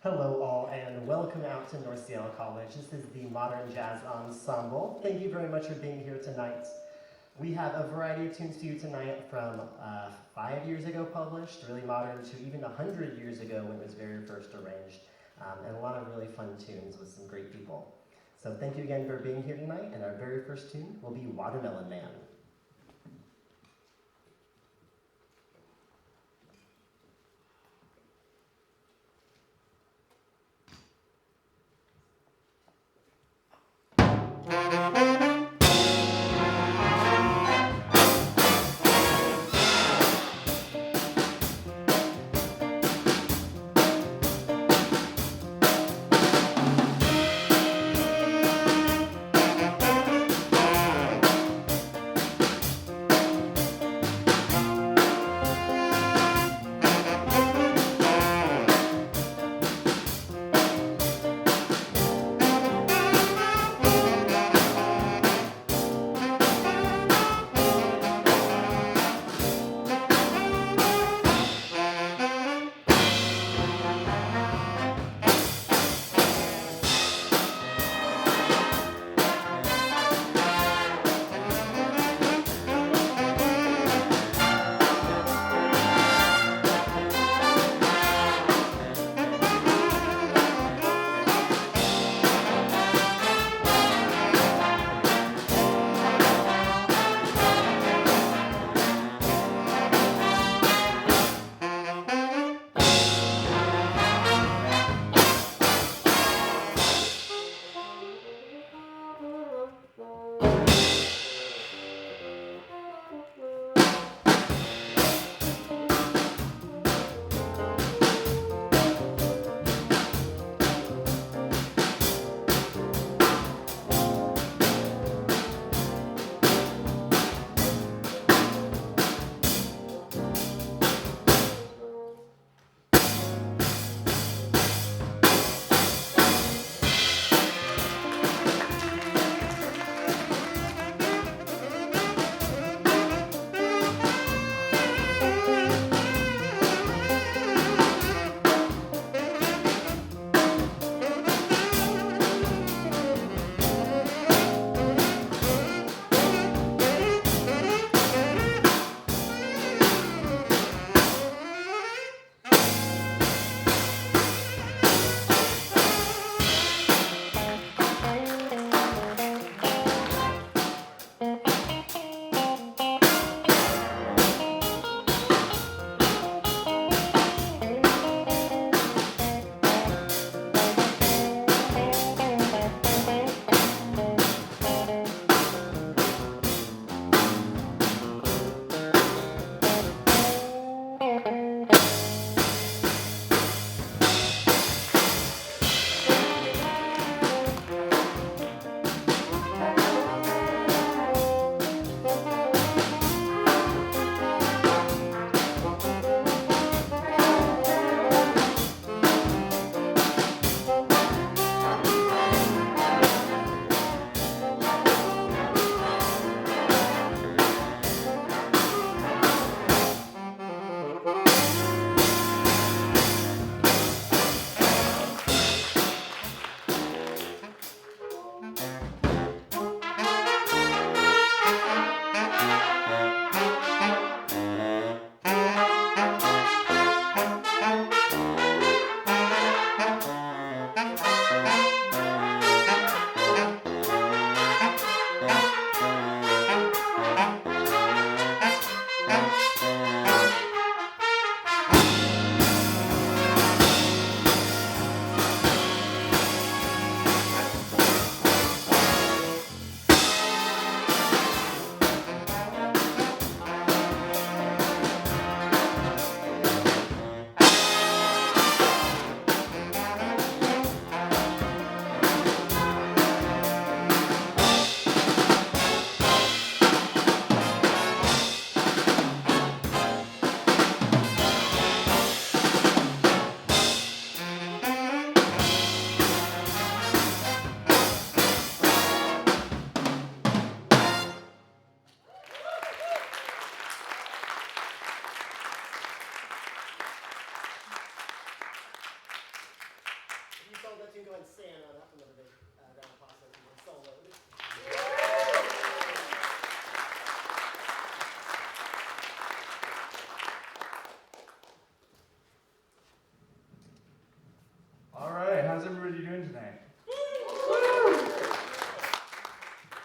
Hello all and welcome out to North Seattle College. This is the Modern Jazz Ensemble. Thank you very much for being here tonight. We have a variety of tunes for you tonight from 5 years ago published, really modern, to even 100 years ago when it was very first arranged, and a lot of really fun tunes with some great people. So thank you again for being here tonight, and our very first tune will be Watermelon Man.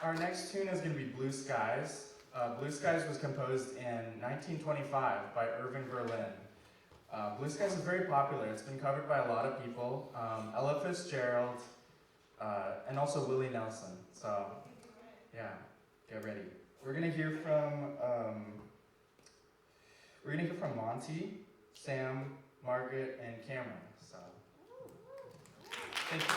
Our next tune is going to be Blue Skies. Blue Skies was composed in 1925 by Irving Berlin. Blue Skies is very popular. It's been covered by a lot of people. Ella Fitzgerald, and also Willie Nelson. So, yeah, get ready. We're gonna hear from Monty, Sam, Margaret, and Cameron. So, thank you.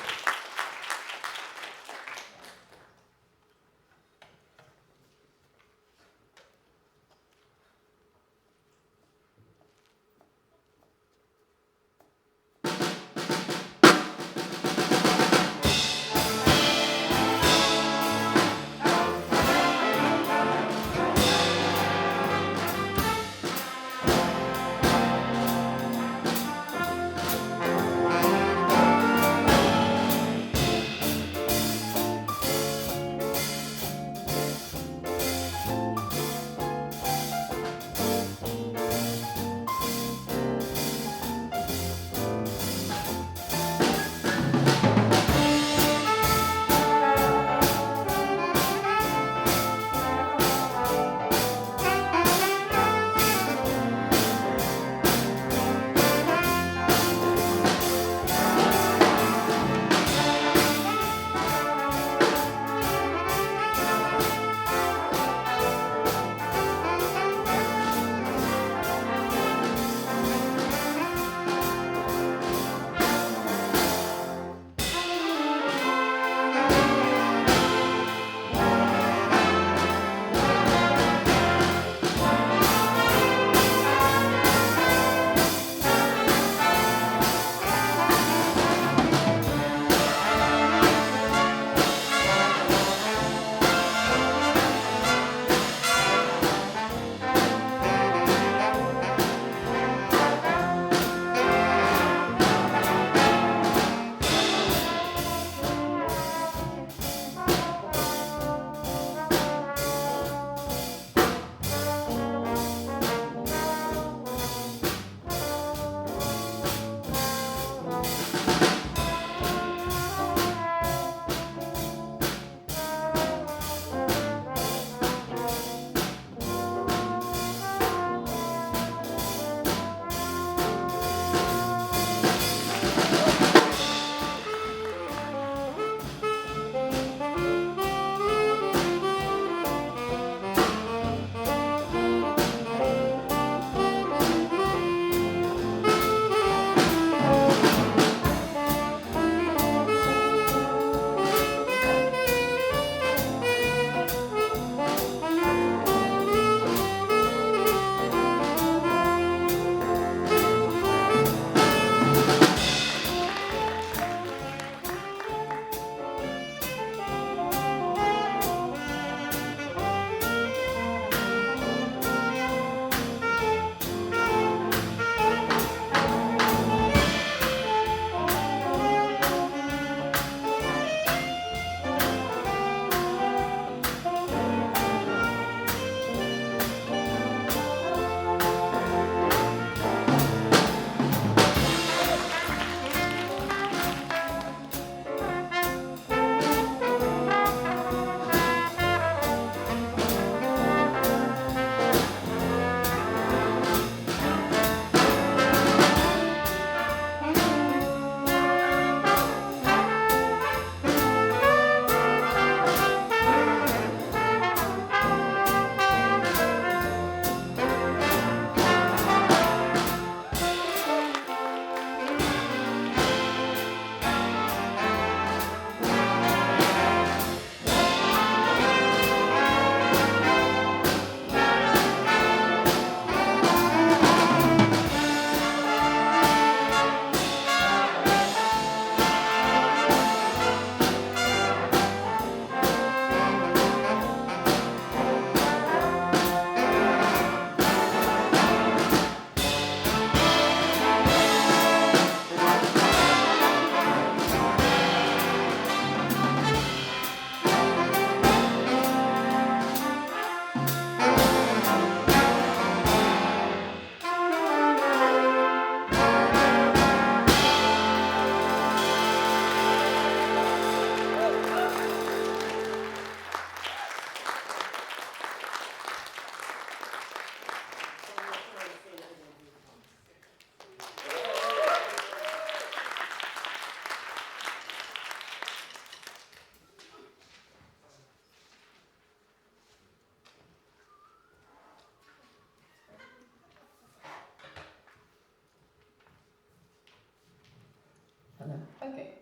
Okay.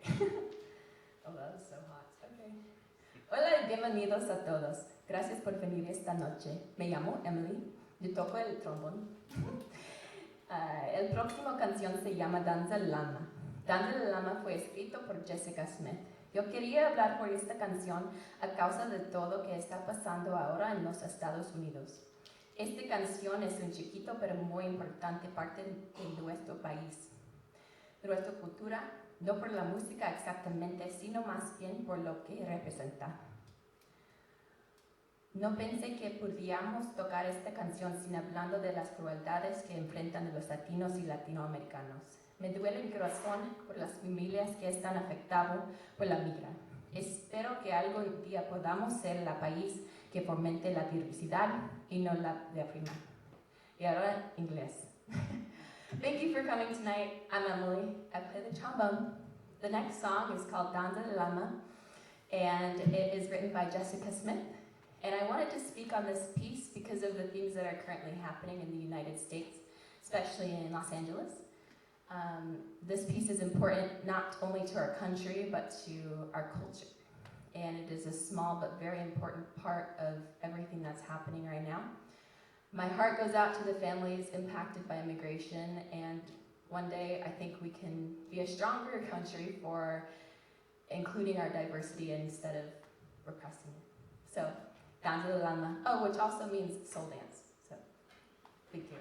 Oh, that was so hot. Okay. Hola y bienvenidos a todos. Gracias por venir esta noche. Me llamo Emily. Yo toco el trombón. El próximo canción se llama Danza Lama. Danza Lama fue escrito por Jessica Smith. Yo quería hablar por esta canción a causa de todo que está pasando ahora en los Estados Unidos. Esta canción es un chiquito pero muy importante parte de nuestro país, de nuestra cultura, no por la música exactamente, sino más bien por lo que representa. No pensé que podíamos tocar esta canción sin hablando de las crueldades que enfrentan los latinos y latinoamericanos. Me duele el corazón por las familias que están afectadas por la migra. Espero que algún día podamos ser el país que fomente la diversidad y no la deprima. Y ahora inglés. Thank you for coming tonight. I'm Emily. I play the trombone. The next song is called Danza de Lama, and it is written by Jessica Smith. And I wanted to speak on this piece because of the things that are currently happening in the United States, especially in Los Angeles. This piece is important not only to our country, but to our culture. And it is a small but very important part of everything that's happening right now. My heart goes out to the families impacted by immigration, and one day I think we can be a stronger country for including our diversity instead of repressing it. So, Danza de Lama, which also means soul dance. So, thank you.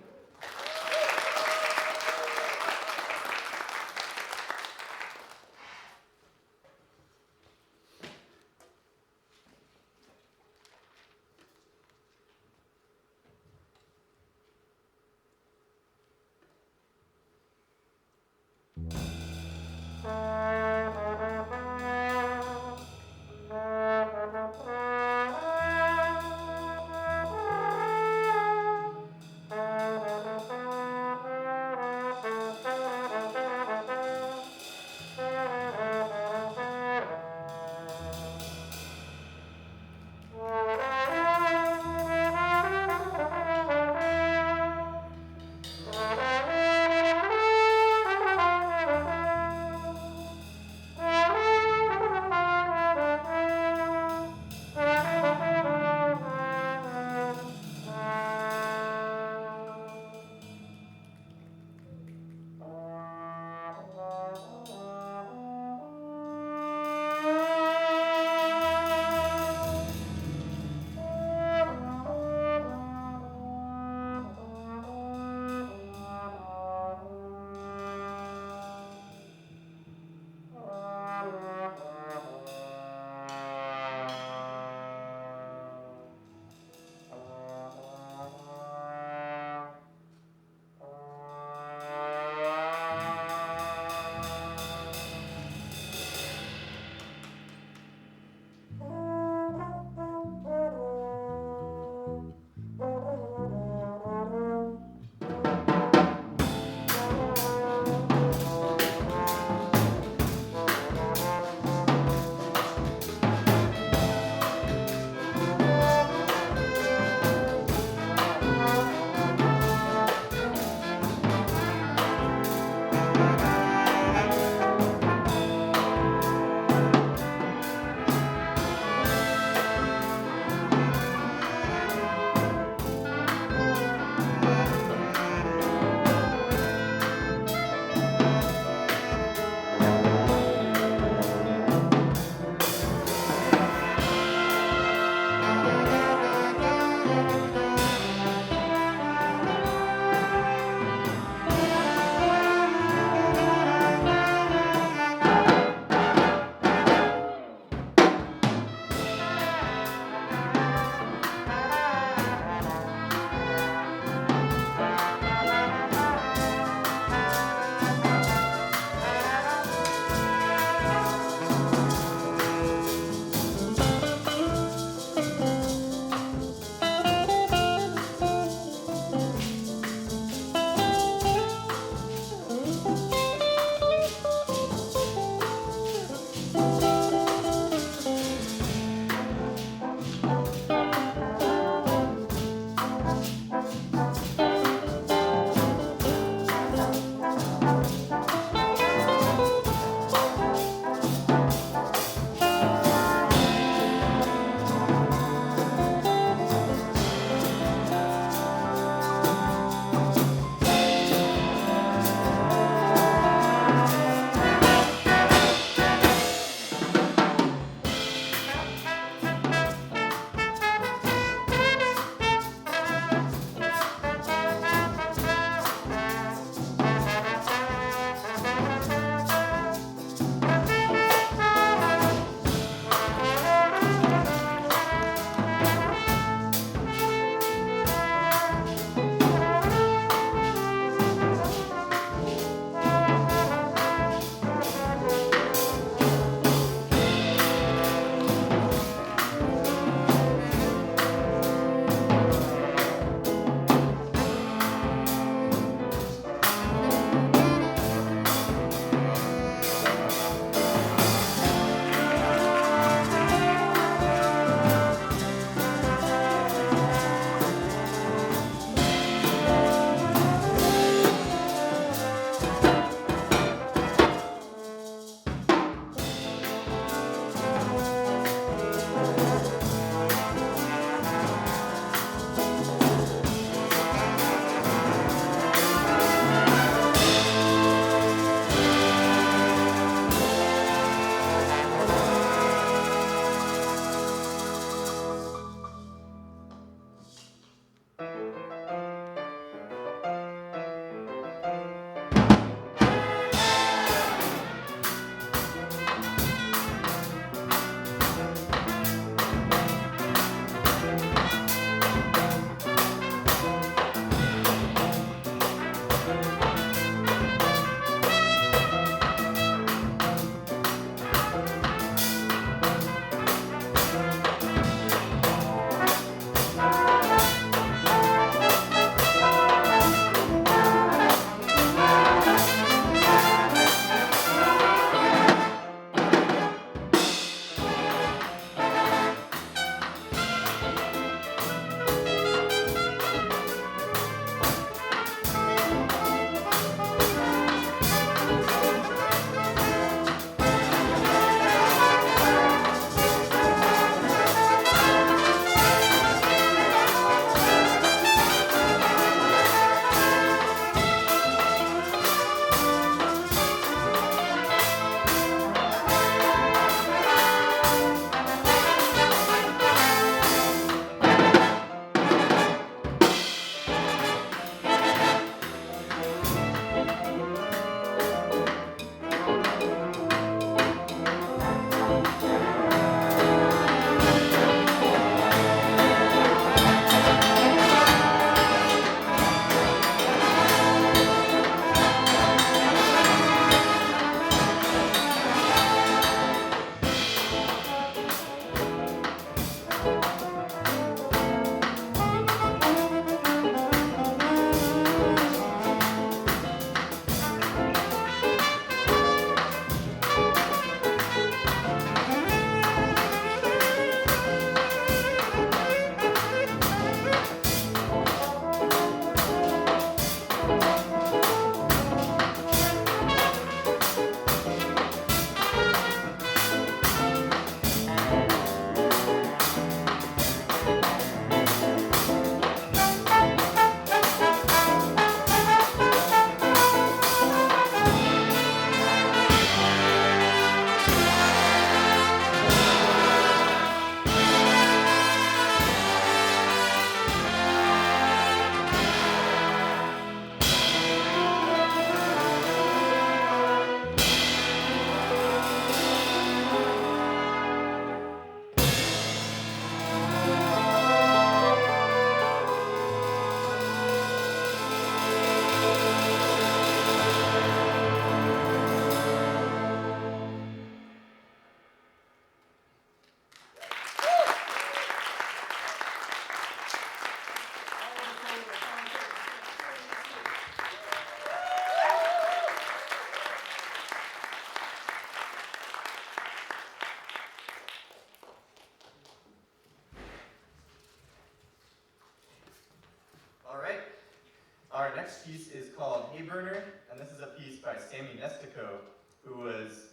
next piece is called Hey Burner, and this is a piece by Sammy Nestico, who was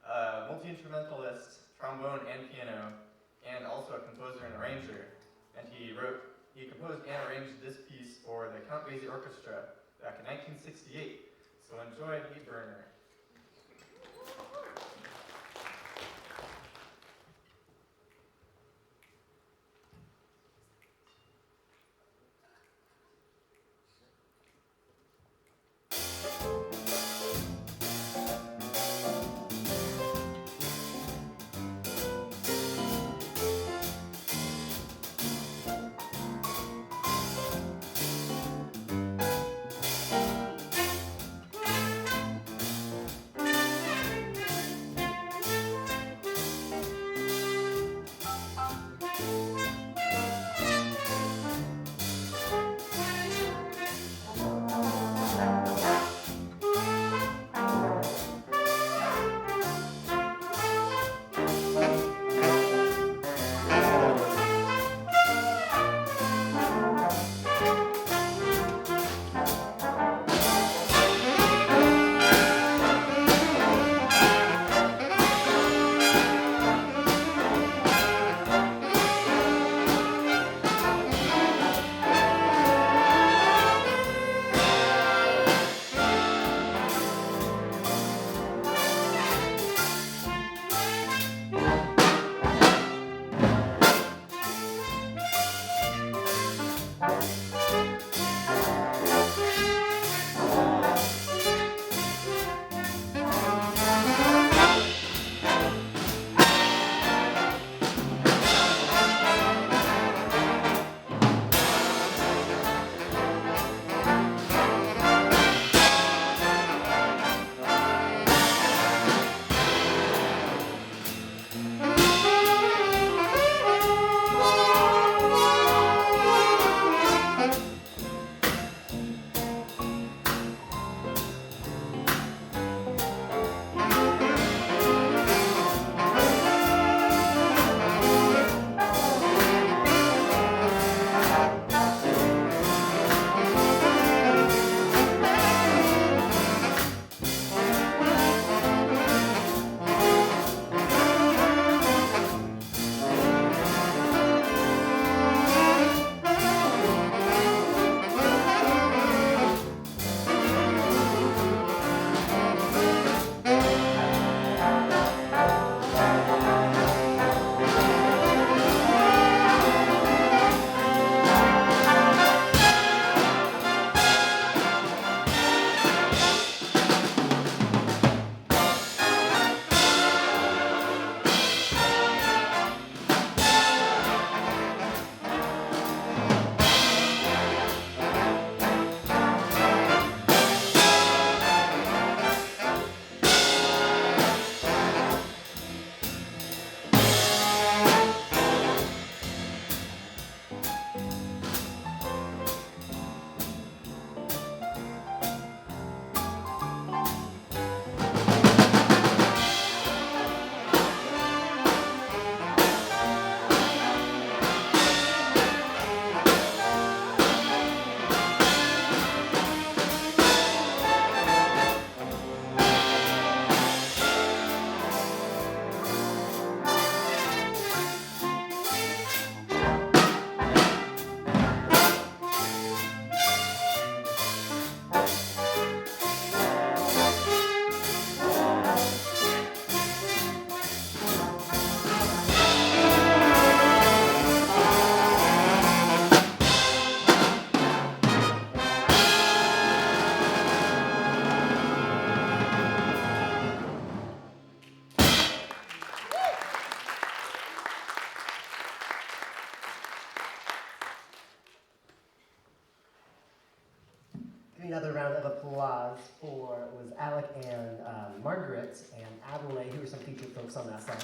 a multi-instrumentalist, trombone and piano, and also a composer and arranger. And he composed and arranged this piece for the Count Basie Orchestra back in 1968. So enjoy Hey Burner. Another round of applause for was Alec and Margaret and Adelaide, who were some featured folks on that song.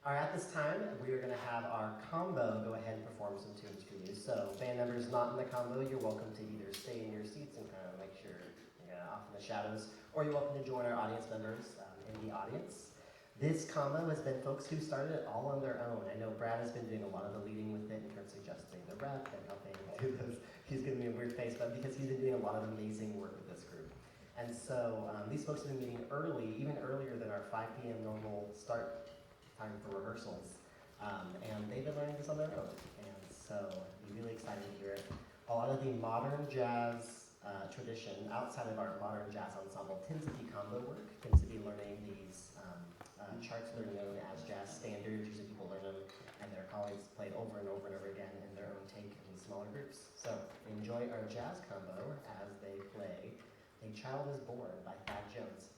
All right, at this time, we are going to have our combo go ahead and perform some tunes for you. So, band members not in the combo, you're welcome to either stay in your seats and kind of make sure you're off in the shadows, or you're welcome to join our audience members in the audience. This combo has been folks who started it all on their own. I know Brad has been doing a lot of the leading with it in terms of suggesting the rep and helping do those. He's giving me a weird face, but because he's been doing a lot of amazing work with this group. And so these folks have been meeting early, even earlier than our 5 p.m. normal start time for rehearsals. And they've been learning this on their own. And so I'm really excited to hear it. A lot of the modern jazz tradition outside of our modern jazz ensemble tends to be combo work, tends to be learning these charts that are known as jazz standards. Usually people learn them and their colleagues play it over and over and over again in their own take in smaller groups. So enjoy our jazz combo as they play A Child is Born by Thad Jones.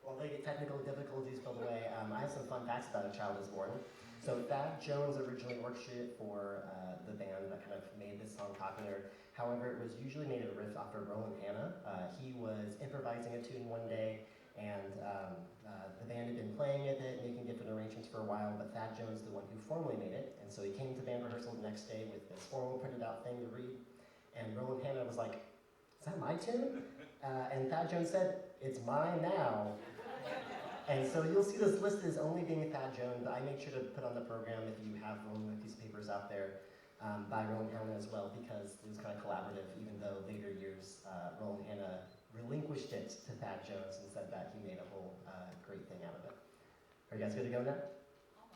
While they get technical difficulties filled away, I have some fun facts about A Child is Born. So Thad Jones originally orchestrated for the band that kind of made this song popular. However, it was usually made a riff after Roland Hanna. He was improvising a tune one day, and the band had been playing with it, making different arrangements for a while, but Thad Jones is the one who formally made it. And so he came to band rehearsal the next day with this formal printed out thing to read. And Roland Hanna was like, "Is that my tune?" And Thad Jones said, "It's mine now." And so you'll see this list is only being Thad Jones, but I make sure to put on the program if you have one of these papers out there by Roland Hanna as well, because it was kind of collaborative, even though later years Roland Hanna relinquished it to Thad Jones and said that he made a whole great thing out of it. Are you guys good to go now?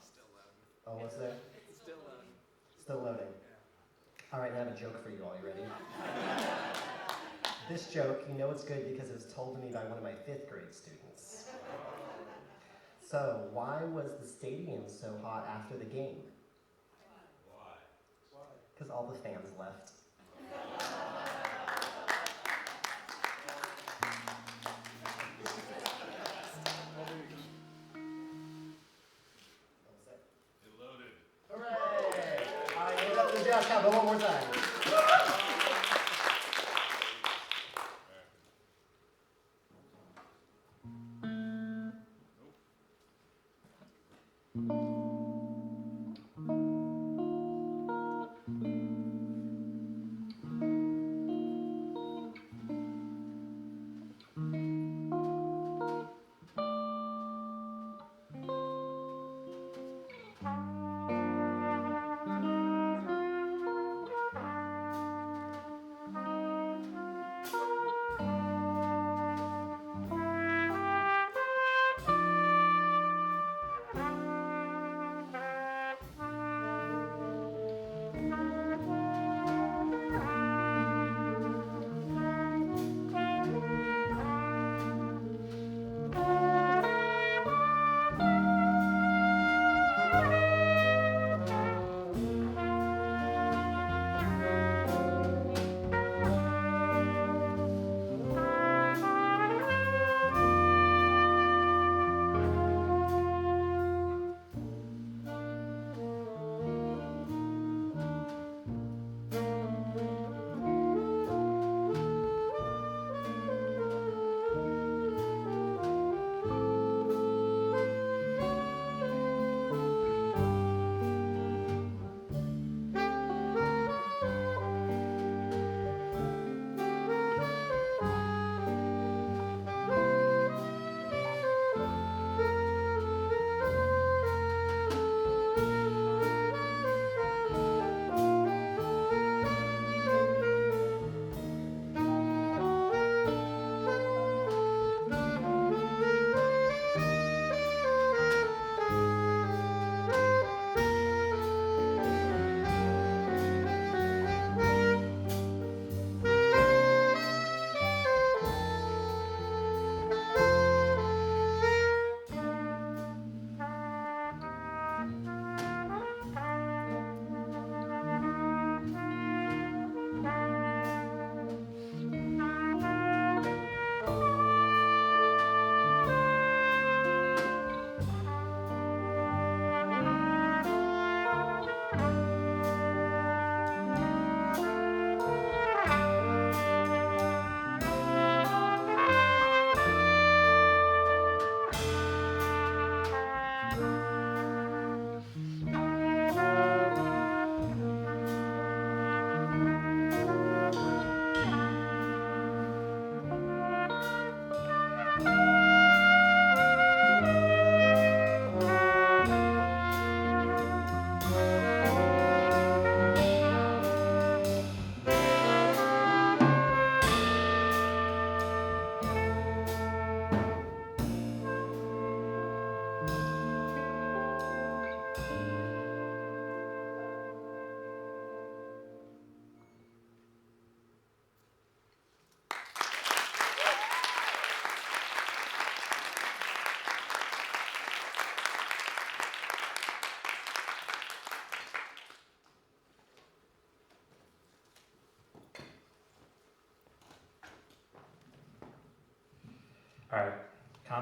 Still loading. Almost there? Still loading. Still loading. Yeah. All right, I have a joke for you all. You ready? This joke, you know it's good because it was told to me by one of my 5th grade students. So, why was the stadium so hot after the game? Why? Because all the fans left. It loaded. Hooray! All right, give it up for the jazz combo one more time.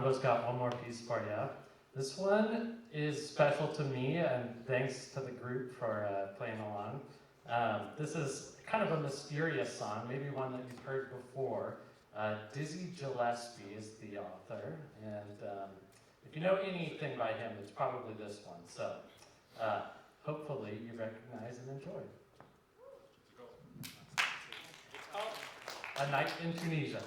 Combo's got one more piece for you. This one is special to me, and thanks to the group for playing along. This is kind of a mysterious song, maybe one that you've heard before. Dizzy Gillespie is the author, and if you know anything by him, it's probably this one. So hopefully you recognize and enjoy. A Night in Tunisia.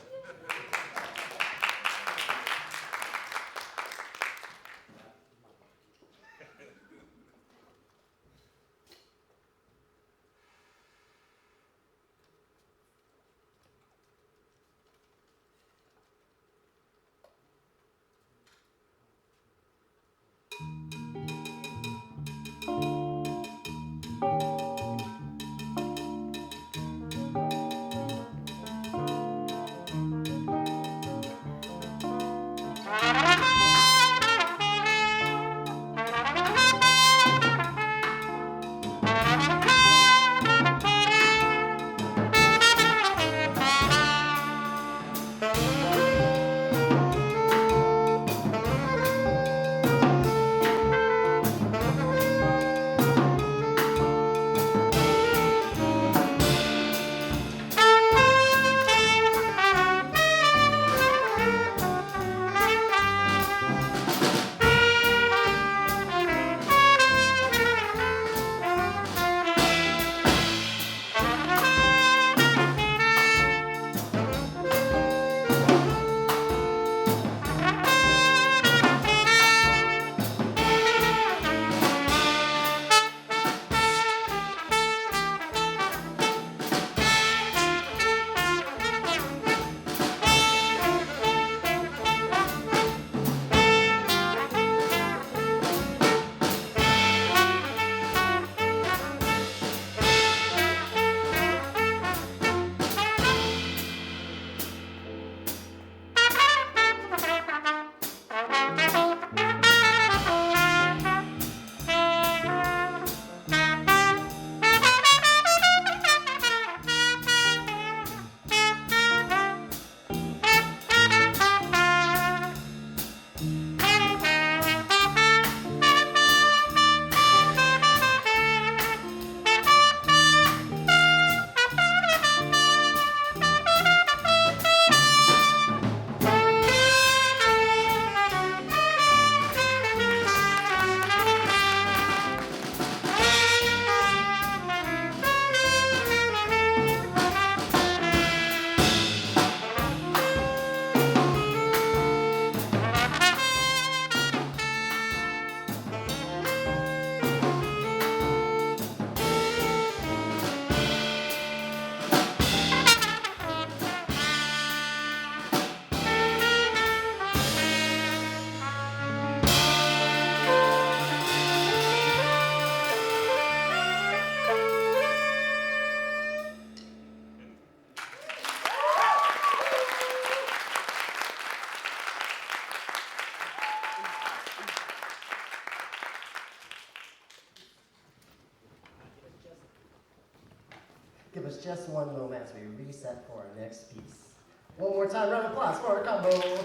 Give us just one moment as we reset for our next piece. One more time, round of applause for our combo.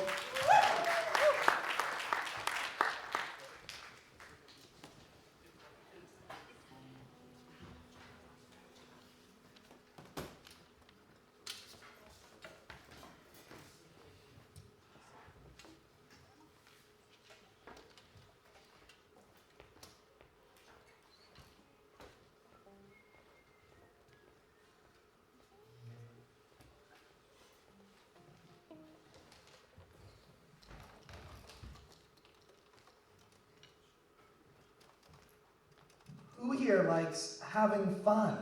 Who here likes having fun?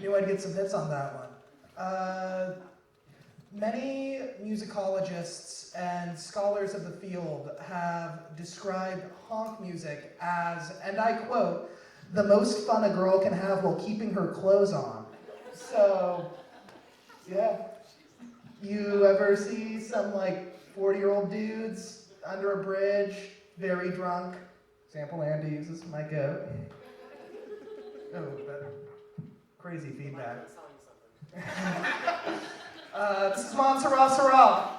Knew I'd get some hits on that one. Many musicologists and scholars of the field have described honk music as, and I quote, the most fun a girl can have while keeping her clothes on. So, yeah. You ever see some like 40-year-old dudes under a bridge, very drunk? Sample Andy uses my goat. Oh, that crazy feedback. This is Montserrat Sarah.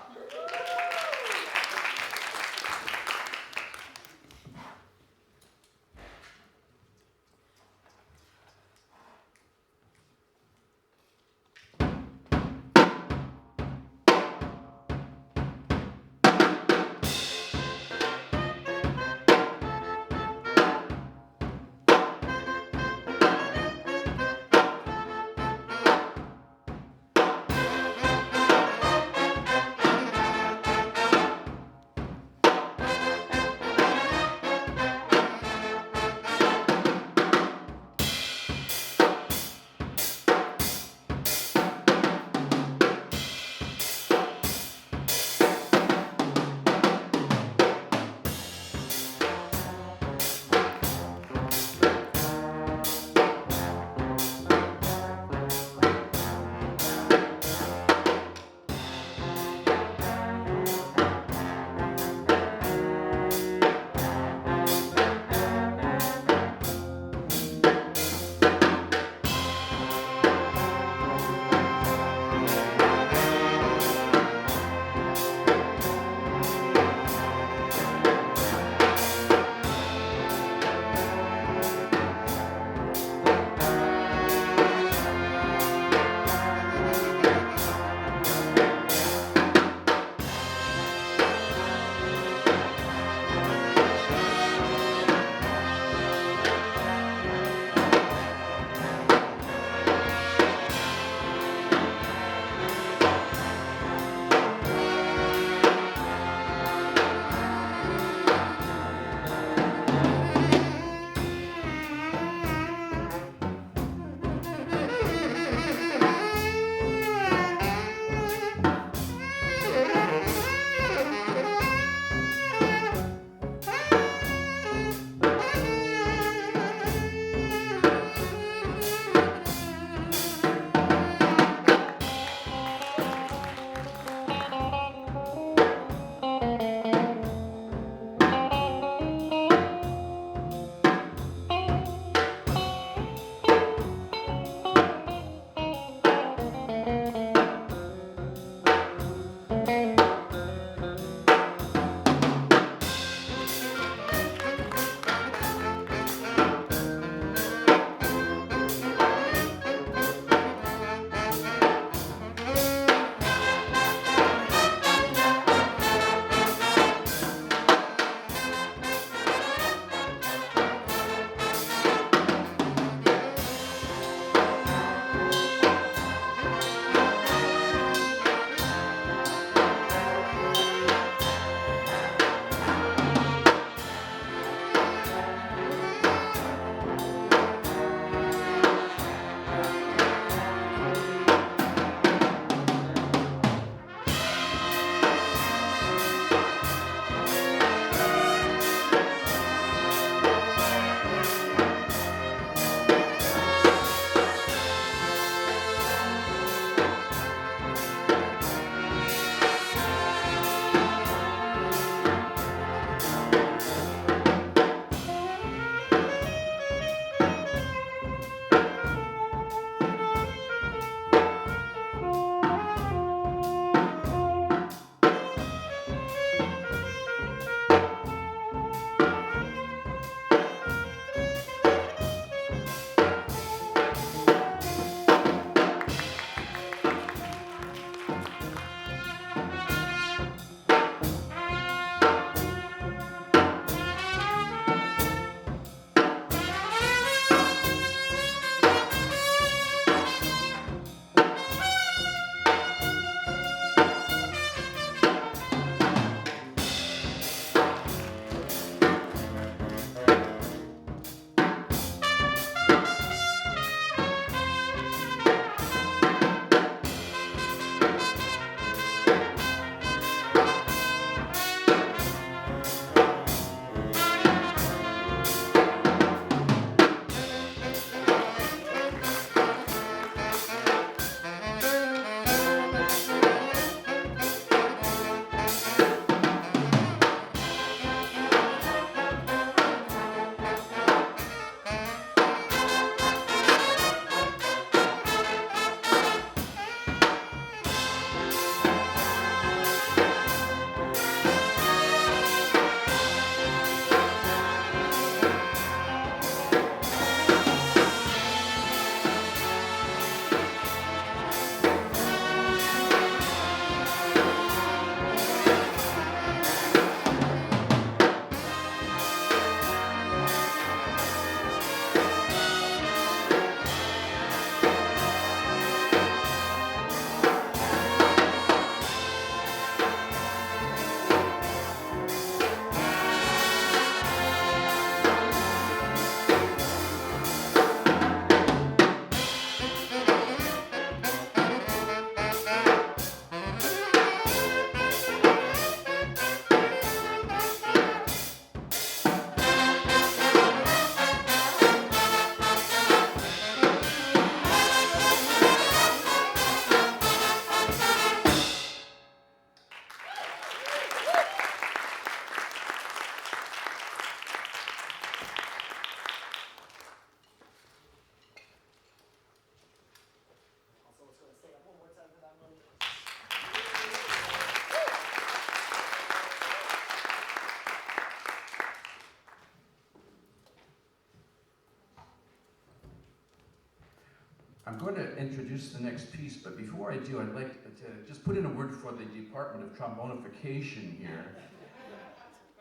I'm going to introduce the next piece, but before I do, I'd like to just put in a word for the Department of Trombonification here.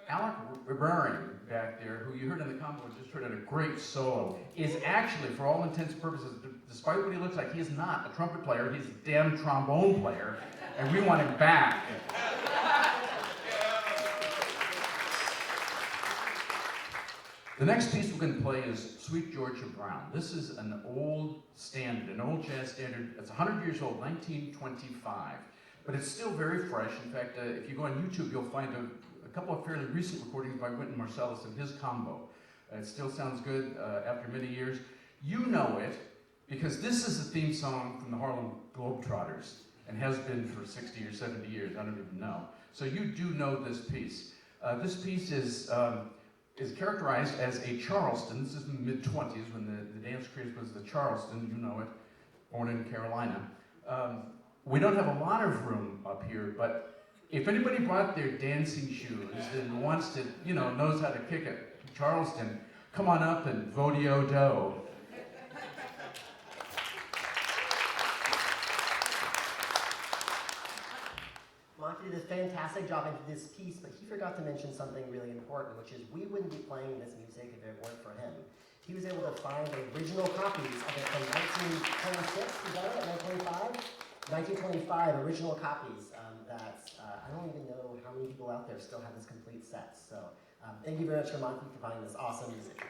Alec Rivering back there, who you heard in the combo and just heard at a great solo, is actually, for all intents and purposes, despite what he looks like, he is not a trumpet player, he's a damn trombone player, and we want him back. The next piece we're going to play is Sweet Georgia Brown. This is an old standard, an old jazz standard. It's 100 years old, 1925, but it's still very fresh. In fact, if you go on YouTube, you'll find a couple of fairly recent recordings by Wynton Marsalis and his combo. It still sounds good after many years. You know it because this is the theme song from the Harlem Globetrotters and has been for 60 or 70 years. I don't even know. So you do know this piece. This piece is characterized as a Charleston. This is in the mid-20s when the dance craze was the Charleston, you know it, born in Carolina. We don't have a lot of room up here, but if anybody brought their dancing shoes and wants to, knows how to kick a Charleston, come on up and vote-o-do. Monty did a fantastic job into this piece, but he forgot to mention something really important, which is we wouldn't be playing this music if it weren't for him. He was able to find original copies of it from 1926, is that it, 1925? 1925 original copies that I don't even know how many people out there still have this complete set. So thank you very much, Monty, for finding this awesome music.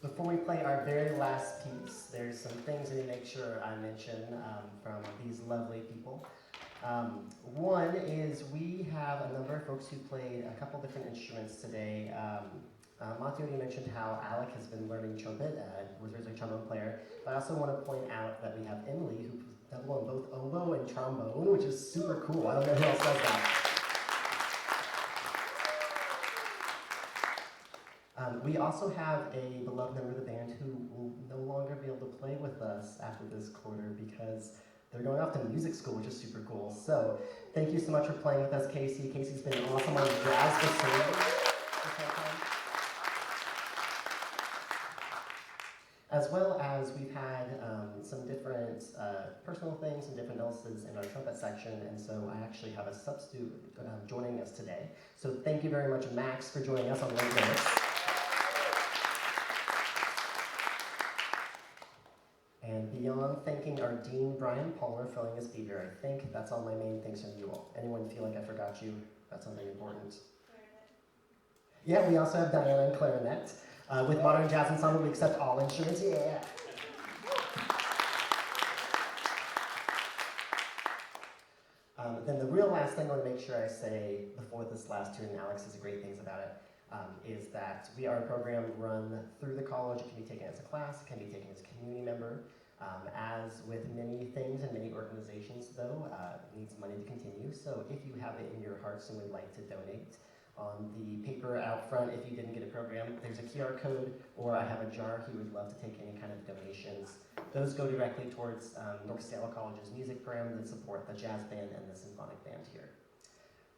Before we play our very last piece, there's some things I need to make sure I mention from these lovely people. One is we have a number of folks who played a couple different instruments today. Monty already mentioned how Alec has been learning trumpet, was originally a trombone player. But I also want to point out that we have Emily, who double on both oboe and trombone, which is super cool. I don't know who else does that. We also have a beloved member of the band who will no longer be able to play with us after this quarter because they're going off to music school, which is super cool. So thank you so much for playing with us, Casey. Casey's been awesome on jazz facilities this whole time. As well as we've had some different personal things and different illnesses in our trumpet section, and so I actually have a substitute joining us today. So thank you very much, Max, for joining us on late notice. And beyond thanking our Dean, Brian Palmer, for letting us be here, I think that's all my main thanks from you all. Anyone feel like I forgot you? That's something important. Yeah, we also have Diana and clarinet. With Modern Jazz Ensemble, we accept all instruments. Yeah. Then the real last thing I want to make sure I say before this last tune, and Alex says great things about it, is that we are a program run through the college. It can be taken as a class, it can be taken as a community member. As with many things and many organizations, though, it needs money to continue. So if you have it in your hearts and would like to donate, on the paper out front, if you didn't get a program, there's a QR code, or I have a jar he would love to take any kind of donations. Those go directly towards North Seattle College's music program that support the jazz band and the symphonic band here.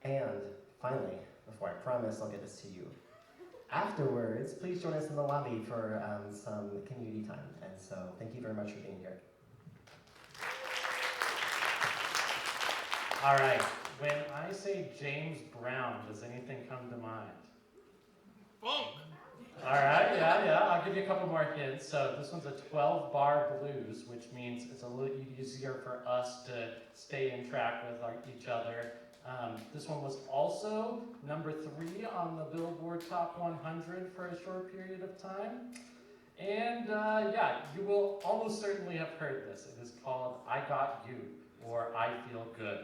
And finally, before I promise I'll get this to you, afterwards, please join us in the lobby for some community time. And so thank you very much for being here. All right, when I say James Brown, does anything come to mind? Funk! All right, yeah, I'll give you a couple more hints. So this one's a 12-bar blues, which means it's a little easier for us to stay in track with each other. This one was also number 3 on the Billboard Top 100 for a short period of time. And yeah, you will almost certainly have heard this. It is called I Got You, or I Feel Good.